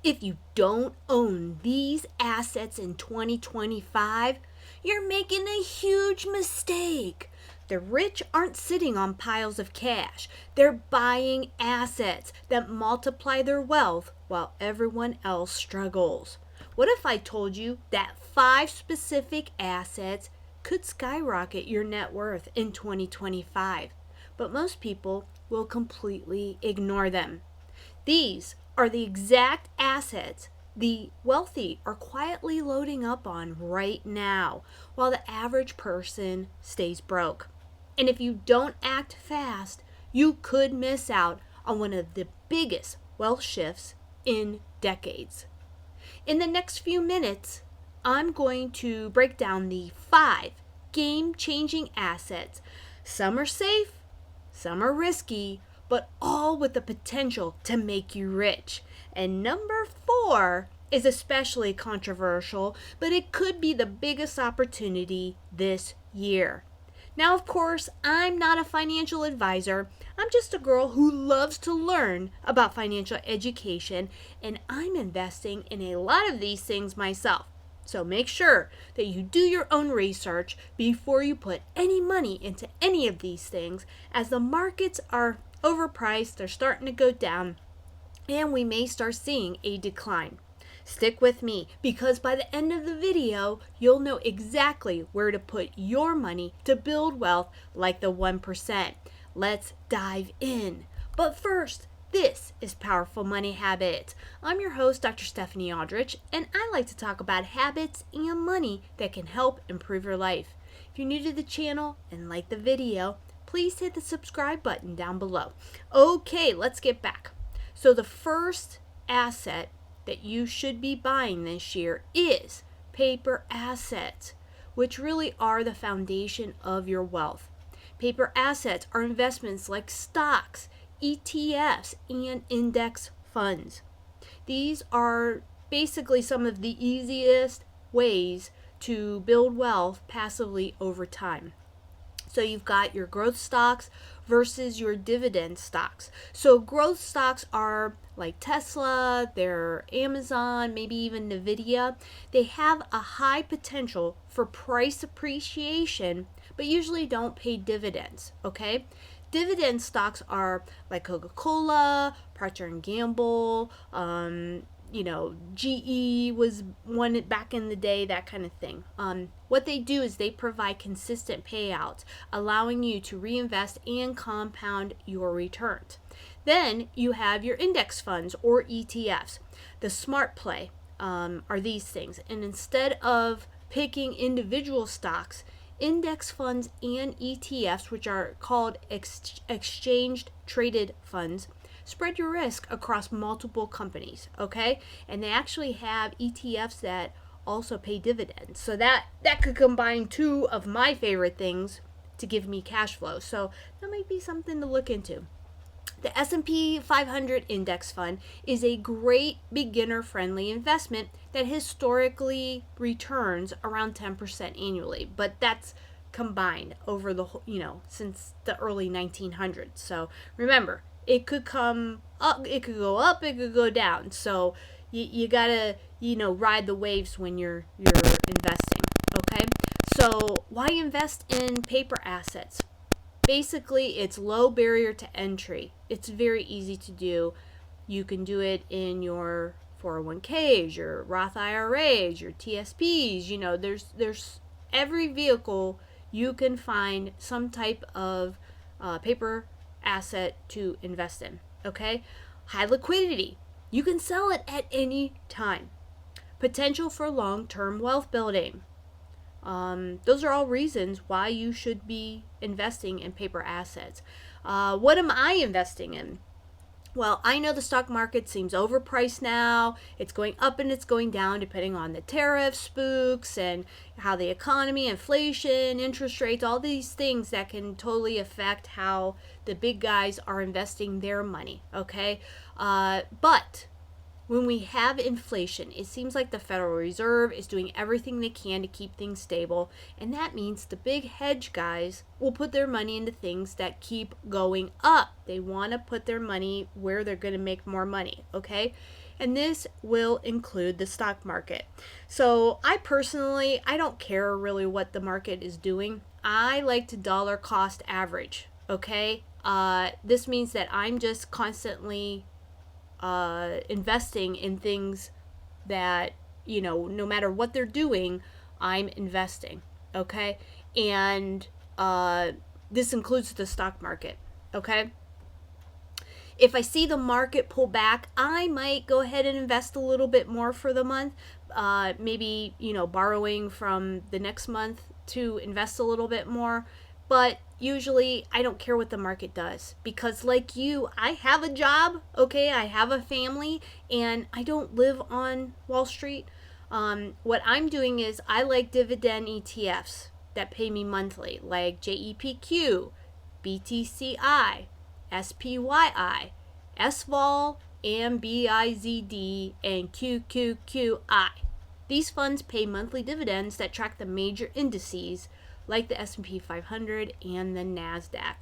If you don't own these assets in 2025, you're making a huge mistake. The rich aren't sitting on piles of cash. They're buying assets that multiply their wealth while everyone else struggles. What if I told you that 5 specific assets could skyrocket your net worth in 2025? But most people will completely ignore them. These are the exact assets the wealthy are quietly loading up on right now, while the average person stays broke. And if you don't act fast, you could miss out on one of the biggest wealth shifts in decades. In the next few minutes, I'm going to break down the 5 game-changing assets. Some are safe, some are risky, but all with the potential to make you rich. And number 4 is especially controversial, but it could be the biggest opportunity this year. Now, of course, I'm not a financial advisor. I'm just a girl who loves to learn about financial education, and I'm investing in a lot of these things myself. So make sure that you do your own research before you put any money into any of these things, as the markets are overpriced, they're starting to go down, and we may start seeing a decline. Stick with me, because by the end of the video, you'll know exactly where to put your money to build wealth like the 1%. Let's dive in. But first, this is Powerful Money Habits. I'm your host, Dr. Stephanie Aldrich, and I like to talk about habits and money that can help improve your life. If you're new to the channel and like the video, please hit the subscribe button down below. Okay, let's get back. So the first asset that you should be buying this year is paper assets, which really are the foundation of your wealth. Paper assets are investments like stocks, ETFs, and index funds. These are basically some of the easiest ways to build wealth passively over time. So you've got your growth stocks versus your dividend stocks. So growth stocks are like Tesla, they're Amazon, maybe even Nvidia. They have a high potential for price appreciation, but usually don't pay dividends, okay? Dividend stocks are like Coca-Cola, Procter & Gamble, GE was one back in the day, that kind of thing. What they do is they provide consistent payouts, allowing you to reinvest and compound your returns. Then you have your index funds or ETFs. The smart play are these things. And instead of picking individual stocks, index funds and ETFs, which are called exchanged traded funds, spread your risk across multiple companies, okay? And they actually have ETFs that also pay dividends. So that could combine 2 of my favorite things to give me cash flow. So that might be something to look into. The S&P 500 index fund is a great beginner-friendly investment that historically returns around 10% annually, but that's combined over the since the early 1900s. So remember, it could come up, it could go up, it could go down. So you gotta ride the waves when you're investing. Okay, so why invest in paper assets? Basically, it's low barrier to entry. It's very easy to do. You can do it in your 401ks, your Roth IRAs, your TSPs. There's every vehicle you can find some type of paper asset to invest in. Okay, high liquidity. You can sell it at any time. Potential for long-term wealth building. Those are all reasons why you should be investing in paper assets. What am I investing in? Well, I know the stock market seems overpriced now. It's going up and it's going down depending on the tariff spooks and how the economy, inflation, interest rates, all these things that can totally affect how the big guys are investing their money, okay? But when we have inflation, it seems like the Federal Reserve is doing everything they can to keep things stable, and that means the big hedge guys will put their money into things that keep going up. They want to put their money where they're going to make more money, okay? and this will include the stock market. So I personally, I don't care really what the market is doing. I like to dollar cost average, okay? This means that I'm just constantly investing in things that, no matter what they're doing, I'm investing, okay? And this includes the stock market, okay? If I see the market pull back, I might go ahead and invest a little bit more for the month. Maybe, borrowing from the next month to invest a little bit more. But usually I don't care what the market does because, like you, I have a job, okay? I have a family, and I don't live on Wall Street. What I'm doing is I like dividend ETFs that pay me monthly, like JEPQ, BTCI, SPYI, SVOL, and BIZD, and QQQI. These funds pay monthly dividends that track the major indices like the S&P 500 and the NASDAQ.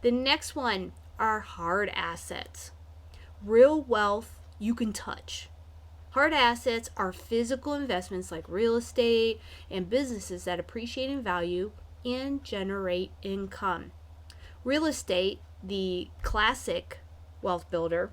The next one are hard assets. Real wealth you can touch. Hard assets are physical investments like real estate and businesses that appreciate in value and generate income. Real estate, the classic wealth builder,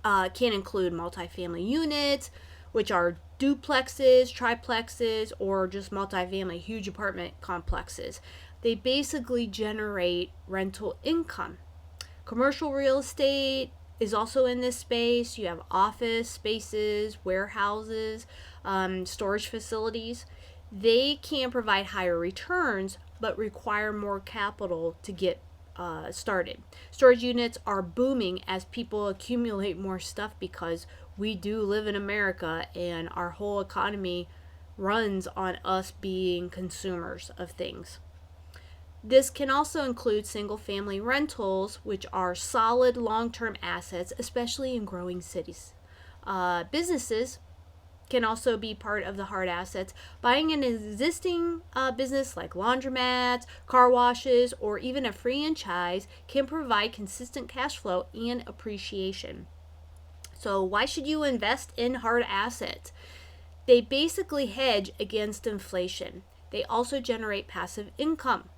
can include multifamily units, which are duplexes, triplexes, or just multifamily huge apartment complexes. They basically generate rental income. Commercial real estate is also in this space. You have office spaces, warehouses, storage facilities. They can provide higher returns but require more capital to get started. Storage units are booming as people accumulate more stuff because we do live in America and our whole economy runs on us being consumers of things. This can also include single family rentals, which are solid long term assets, especially in growing cities. Businesses can also be part of the hard assets. Buying an existing business like laundromats, car washes, or even a franchise can provide consistent cash flow and appreciation. So why should you invest in hard assets? They basically hedge against inflation. They also generate passive income.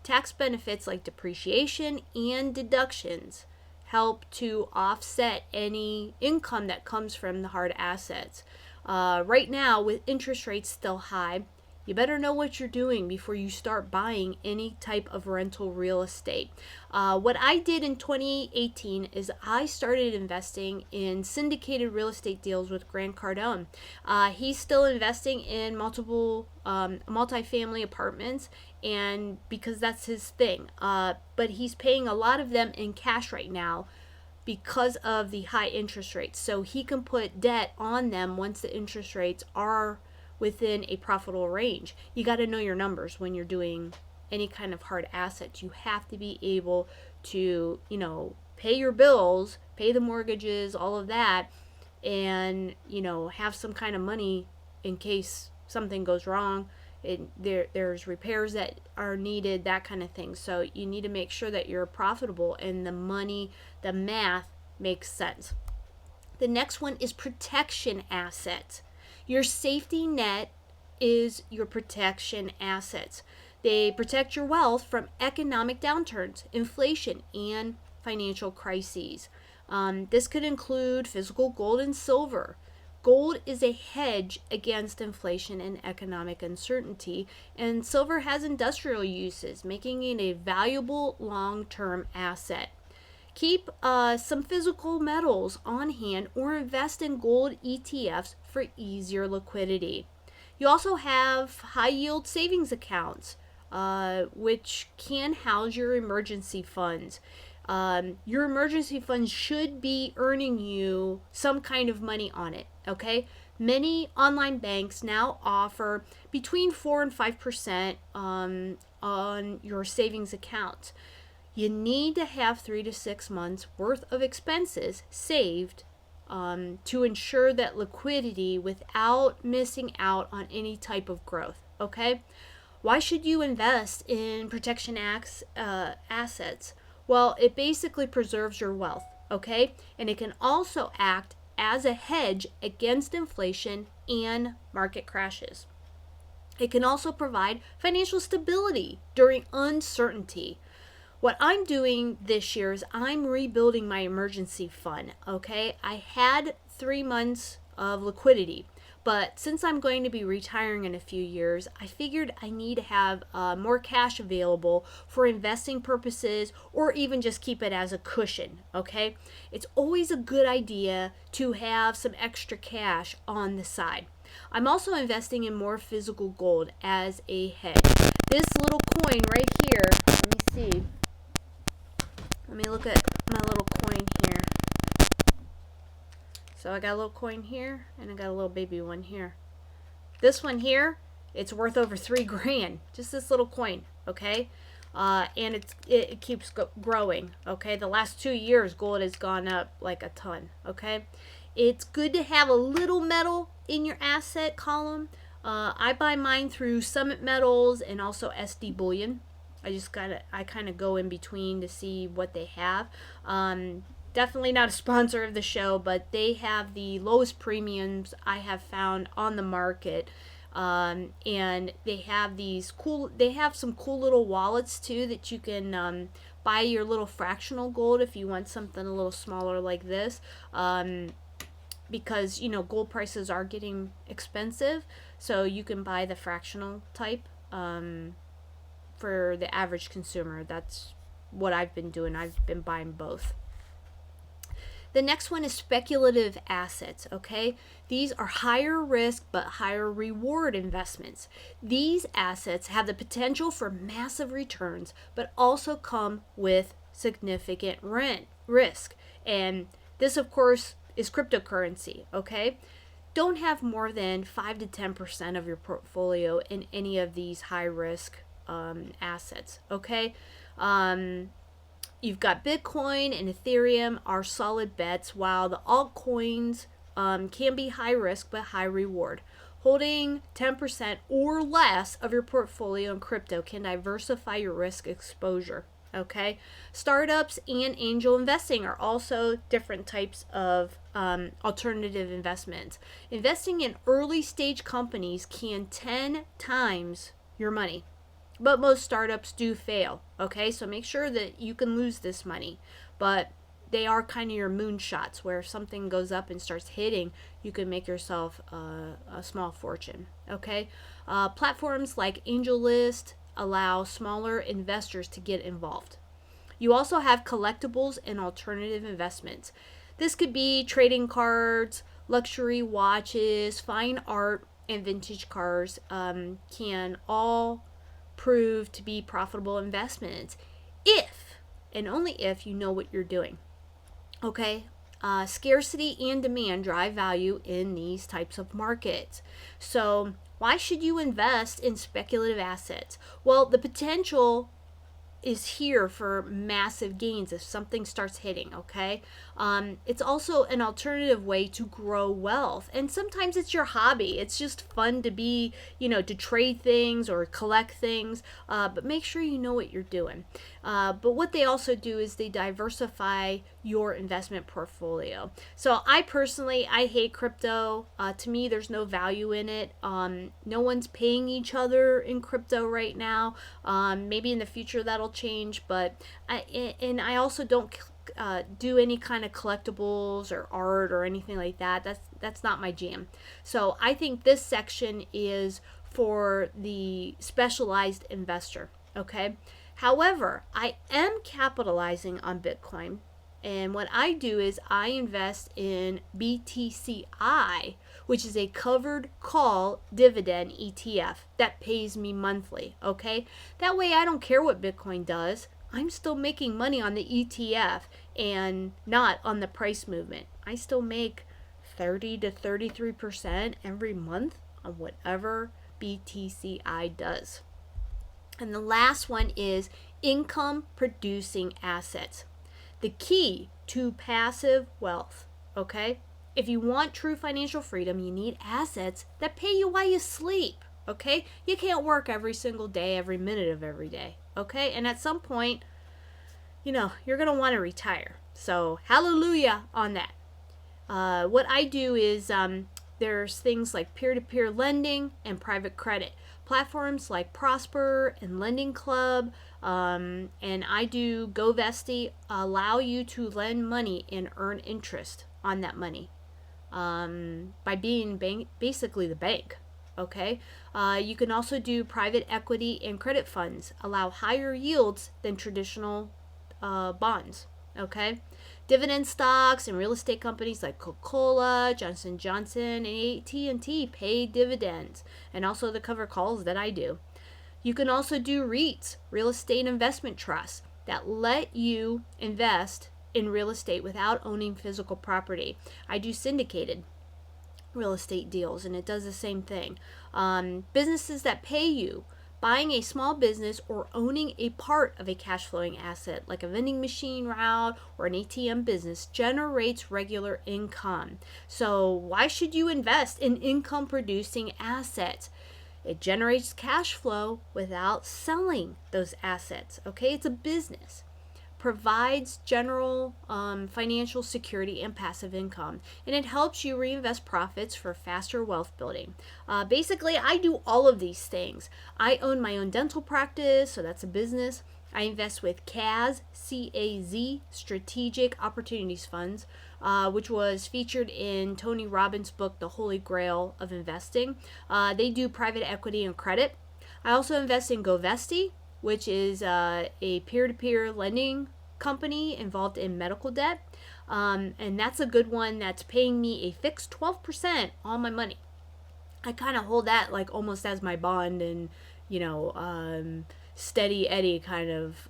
Tax benefits like depreciation and deductions help to offset any income that comes from the hard assets. Right now, with interest rates still high, you better know what you're doing before you start buying any type of rental real estate. What I did in 2018 is I started investing in syndicated real estate deals with Grant Cardone. He's still investing in multiple multifamily apartments, and because that's his thing. But he's paying a lot of them in cash right now because of the high interest rates. So he can put debt on them once the interest rates are within a profitable range. You got to know your numbers when you're doing any kind of hard assets. You have to be able to, pay your bills, pay the mortgages, all of that, and, have some kind of money in case something goes wrong. There's repairs that are needed, that kind of thing. So you need to make sure that you're profitable and the math makes sense. The next one is protection assets. Your safety net is your protection assets. They protect your wealth from economic downturns, inflation, and financial crises. This could include physical gold and silver. Gold is a hedge against inflation and economic uncertainty, and silver has industrial uses, making it a valuable long-term asset. Keep some physical metals on hand or invest in gold ETFs for easier liquidity. You also have high yield savings accounts, which can house your emergency funds. Your emergency funds should be earning you some kind of money on it, okay? Many online banks now offer between 4 and 5% on your savings account. You need to have 3 to 6 months worth of expenses saved to ensure that liquidity without missing out on any type of growth, okay? Why should you invest in protection assets? Well, it basically preserves your wealth. okay? And it can also act as a hedge against inflation and market crashes. It can also provide financial stability during uncertainty. What I'm doing this year is I'm rebuilding my emergency fund, okay? I had 3 months of liquidity, but since I'm going to be retiring in a few years, I figured I need to have more cash available for investing purposes or even just keep it as a cushion, okay? It's always a good idea to have some extra cash on the side. I'm also investing in more physical gold as a hedge. This little coin right here, let me see. Let me look at my little coin here. So I got a little coin here and I got a little baby one here. This one here, it's worth over $3,000. Just this little coin, okay? And it keeps growing, okay? The last 2 years, gold has gone up like a ton, okay? It's good to have a little metal in your asset column. I buy mine through Summit Metals and also SD Bullion. I kind of go in between to see what they have. Definitely not a sponsor of the show, but they have the lowest premiums I have found on the market. And they have some cool little wallets too that you can buy your little fractional gold if you want something a little smaller like this. Because gold prices are getting expensive, so you can buy the fractional type for the average consumer. That's what I've been doing. I've been buying both. The next one is speculative assets, okay? These are higher risk but higher reward investments. These assets have the potential for massive returns but also come with significant risk. And this, of course, is cryptocurrency, okay? Don't have more than 5 to 10% of your portfolio in any of these high risk assets, okay? You've got Bitcoin and Ethereum are solid bets, while the altcoins can be high risk but high reward. Holding 10% or less of your portfolio in crypto can diversify your risk exposure. Okay, startups and angel investing are also different types of alternative investments. Investing in early stage companies can 10 times your money, but most startups do fail. Okay, so make sure that you can lose this money, but they are kind of your moonshots where if something goes up and starts hitting, you can make yourself a small fortune. Okay, platforms like AngelList allow smaller investors to get involved. You also have collectibles and alternative investments. This could be trading cards, luxury watches, fine art, and vintage cars can all prove to be profitable investments if and only if you know what you're doing. Okay? Scarcity and demand drive value in these types of markets. So why should you invest in speculative assets? Well, the potential is here for massive gains if something starts hitting, okay? It's also an alternative way to grow wealth. And sometimes it's your hobby. It's just fun to be, to trade things or collect things, but make sure you know what you're doing. But what they also do is they diversify your investment portfolio. So I hate crypto. To me, there's no value in it. No one's paying each other in crypto right now. Maybe in the future that'll change, but I also don't do any kind of collectibles or art or anything like that. That's not my jam. So I think this section is for the specialized investor. Okay. However, I am capitalizing on Bitcoin. And what I do is I invest in BTCI, which is a covered call dividend ETF that pays me monthly, okay? That way I don't care what Bitcoin does. I'm still making money on the ETF and not on the price movement. I still make 30 to 33% every month on whatever BTCI does. And the last one is income producing assets. The key to passive wealth, okay? If you want true financial freedom, you need assets that pay you while you sleep, okay? You can't work every single day, every minute of every day, okay? And at some point, you're going to want to retire. So hallelujah on that. What I do is there's things like peer-to-peer lending and private credit. Platforms like Prosper and Lending Club, and I do GoVesty, allow you to lend money and earn interest on that money by being basically the bank. Okay, you can also do private equity and credit funds, allow higher yields than traditional bonds. Okay, dividend stocks and real estate companies like Coca-Cola, Johnson & Johnson, and AT&T pay dividends, and also the cover calls that I do. You can also do REITs, real estate investment trusts, that let you invest in real estate without owning physical property. I do syndicated real estate deals, and it does the same thing. Businesses that pay you. Buying a small business or owning a part of a cash flowing asset like a vending machine route or an ATM business generates regular income. So why should you invest in income producing assets? It generates cash flow without selling those assets. Okay, it's a business. Provides general financial security and passive income, and it helps you reinvest profits for faster wealth building. Basically, I do all of these things. I own my own dental practice, so that's a business. I invest with CAZ, Strategic Opportunities Funds, which was featured in Tony Robbins' book, The Holy Grail of Investing. They do private equity and credit. I also invest in GoVesty, which is a peer-to-peer lending company involved in medical debt. And that's a good one that's paying me a fixed 12% on my money. I kind of hold that like almost as my bond and, steady Eddie kind of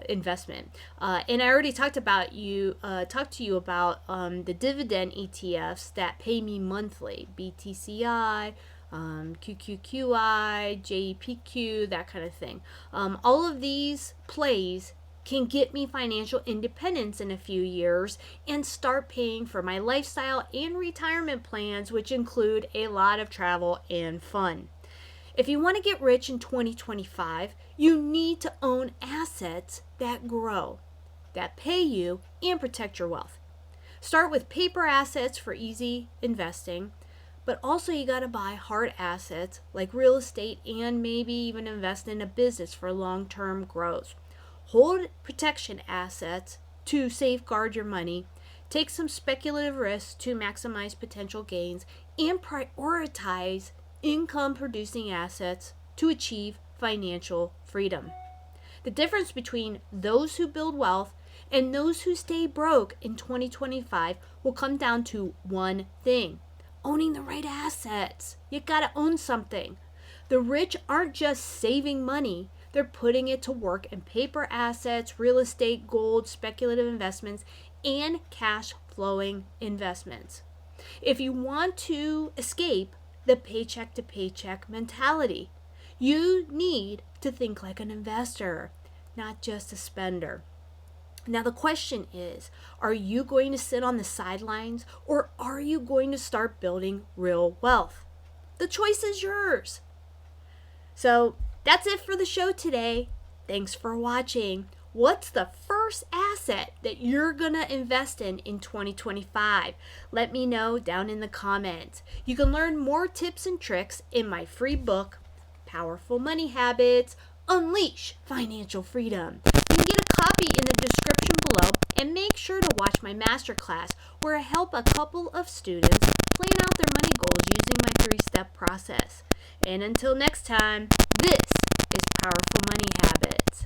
investment. And I already talked to you about the dividend ETFs that pay me monthly, BTCI, QQQI, JEPQ, that kind of thing. All of these plays can get me financial independence in a few years and start paying for my lifestyle and retirement plans, which include a lot of travel and fun. If you want to get rich in 2025, you need to own assets that grow, that pay you, and protect your wealth. Start with paper assets for easy investing, but also you got to buy hard assets like real estate and maybe even invest in a business for long-term growth. Hold protection assets to safeguard your money, take some speculative risks to maximize potential gains, and prioritize income-producing assets to achieve financial freedom. The difference between those who build wealth and those who stay broke in 2025 will come down to one thing: owning the right assets. You gotta own something. The rich aren't just saving money, they're putting it to work in paper assets, real estate, gold, speculative investments, and cash flowing investments. If you want to escape the paycheck to paycheck mentality, you need to think like an investor, not just a spender. Now the question is, are you going to sit on the sidelines or are you going to start building real wealth? The choice is yours. So that's it for the show today. Thanks for watching. What's the first asset that you're going to invest in 2025? Let me know down in the comments. You can learn more tips and tricks in my free book, Powerful Money Habits, Unleash Financial Freedom. You can get a copy in the description below, and make sure to watch my masterclass where I help a couple of students plan out their money goals using my 3-step process. And until next time, this is Powerful Money Habits.